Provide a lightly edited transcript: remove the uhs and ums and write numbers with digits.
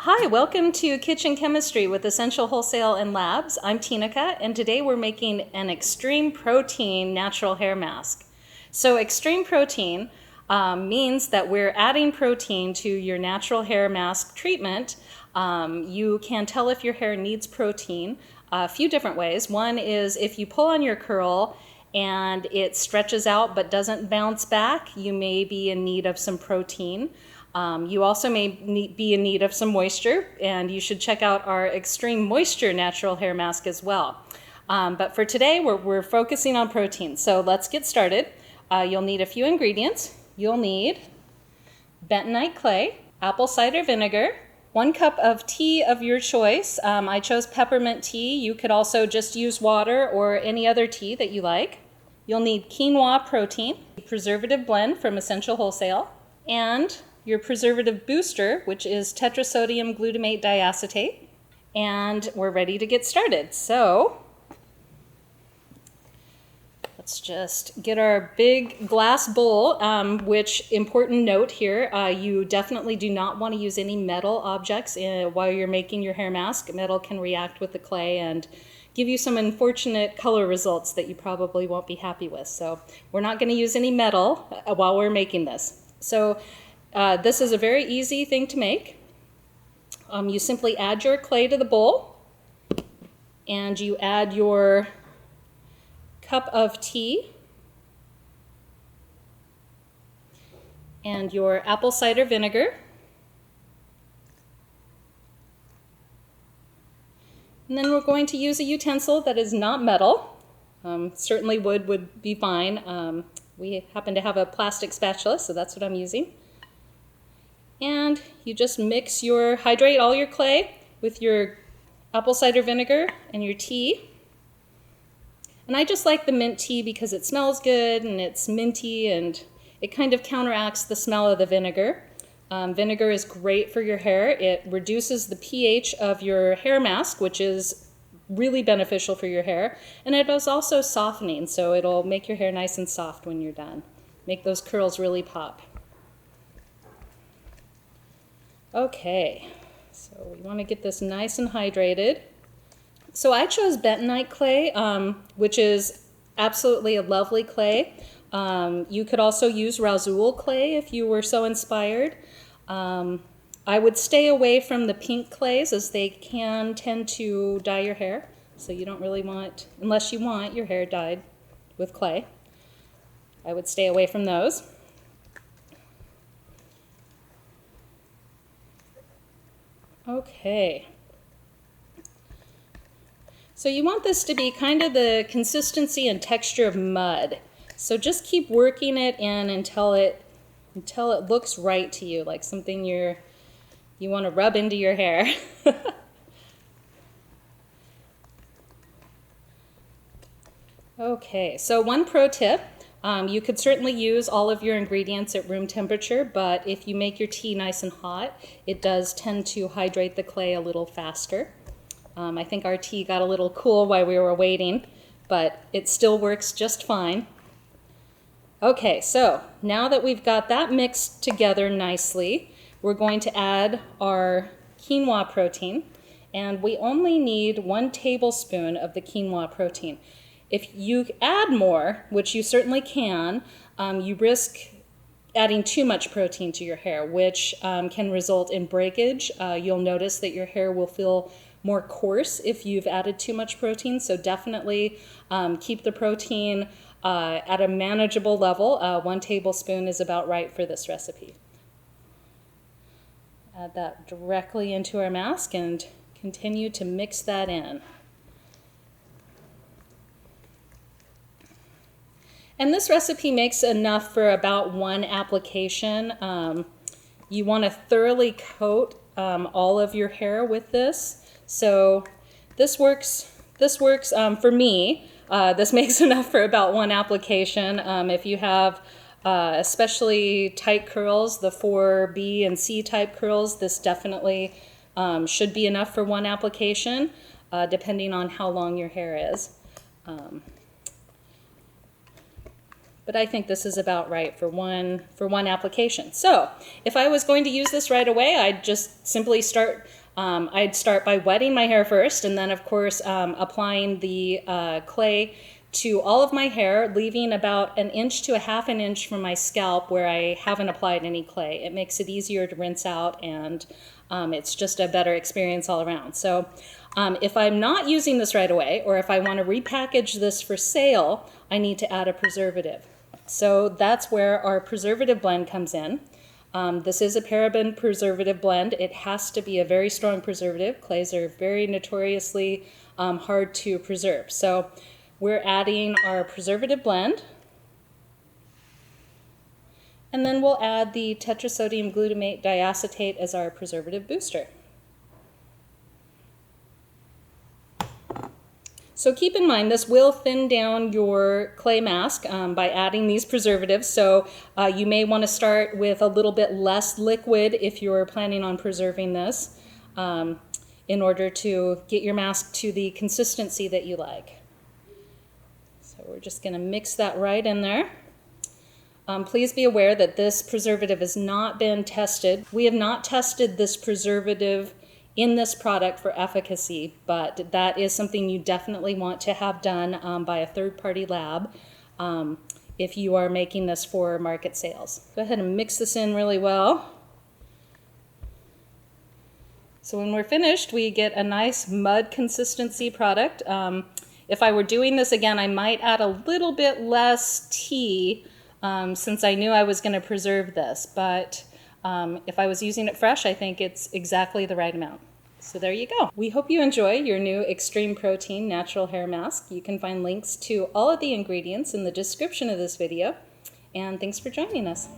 Hi, welcome to Kitchen Chemistry with Essential Wholesale and Labs. I'm Tinica, and today we're making an extreme protein natural hair mask. So extreme protein means that we're adding protein to your natural hair mask treatment. You can tell if your hair needs protein a few different ways. One is if you pull on your curl and it stretches out but doesn't bounce back, you may be in need of some protein. You also may be in need of some moisture, and you should check out our Extreme Moisture Natural Hair Mask as well. But for today, we're focusing on protein. So let's get started. You'll need a few ingredients. You'll need bentonite clay, apple cider vinegar, 1 cup of tea of your choice. I chose peppermint tea. You could also just use water or any other tea that you like. You'll need quinoa protein, preservative blend from Essential Wholesale, and your preservative booster, which is tetrasodium glutamate diacetate. And we're ready to get started. So let's just get our big glass bowl, which, important note here, you definitely do not want to use any metal objects while you're making your hair mask. Metal can react with the clay and give you some unfortunate color results that you probably won't be happy with. So we're not going to use any metal while we're making this. So this is a very easy thing to make. You simply add your clay to the bowl, and you add your cup of tea and your apple cider vinegar. And then we're going to use a utensil that is not metal. Certainly wood would be fine. We happen to have a plastic spatula, so that's what I'm using. And you just hydrate all your clay with your apple cider vinegar and your tea. And I just like the mint tea because it smells good and it's minty and it kind of counteracts the smell of the vinegar. Vinegar is great for your hair. It reduces the pH of your hair mask, which is really beneficial for your hair. And it is also softening, so it'll make your hair nice and soft when you're done. Make those curls really pop. Okay, so we want to get this nice and hydrated. So I chose bentonite clay, which is absolutely a lovely clay. You could also use Razoul clay if you were so inspired. I would stay away from the pink clays as they can tend to dye your hair. So you don't really want, unless you want your hair dyed with clay, I would stay away from those. Okay, so you want this to be kind of the consistency and texture of mud. So just keep working it in until it looks right to you, like something you want to rub into your hair. Okay, so one pro tip. You could certainly use all of your ingredients at room temperature, but if you make your tea nice and hot, it does tend to hydrate the clay a little faster. I think our tea got a little cool while we were waiting, but it still works just fine. Okay, so now that we've got that mixed together nicely, we're going to add our quinoa protein, and we only need 1 tablespoon of the quinoa protein. If you add more, which you certainly can, you risk adding too much protein to your hair, which can result in breakage. You'll notice that your hair will feel more coarse if you've added too much protein, so definitely keep the protein at a manageable level. 1 tablespoon is about right for this recipe. Add that directly into our mask and continue to mix that in. And this recipe makes enough for about 1 application. You want to thoroughly coat all of your hair with this. So this works for me. This makes enough for about 1 application. If you have especially tight curls, the 4B and C type curls, this definitely should be enough for 1 application, depending on how long your hair is. but I think this is about right for one application. So if I was going to use this right away, I'd just simply start, I'd start by wetting my hair first, and then of course applying the clay to all of my hair, leaving about 1 inch to 1/2 inch from my scalp where I haven't applied any clay. It makes it easier to rinse out, and it's just a better experience all around. So if I'm not using this right away, or if I want to repackage this for sale, I need to add a preservative. So that's where our preservative blend comes in. This is a paraben preservative blend. It has to be a very strong preservative. Clays are very notoriously hard to preserve. So we're adding our preservative blend, and then we'll add the tetrasodium glutamate diacetate as our preservative booster. So keep in mind, this will thin down your clay mask by adding these preservatives. So you may want to start with a little bit less liquid if you're planning on preserving this in order to get your mask to the consistency that you like. So we're just going to mix that right in there. Please be aware that this preservative has not been tested. We have not tested this preservative in this product for efficacy, but that is something you definitely want to have done by a third-party lab if you are making this for market sales. Go ahead and mix this in really well. So when we're finished, we get a nice mud consistency product. If I were doing this again, I might add a little bit less tea since I knew I was going to preserve this, but if I was using it fresh, I think it's exactly the right amount. So there you go. We hope you enjoy your new Extreme Protein Natural Hair Mask. You can find links to all of the ingredients in the description of this video, and thanks for joining us.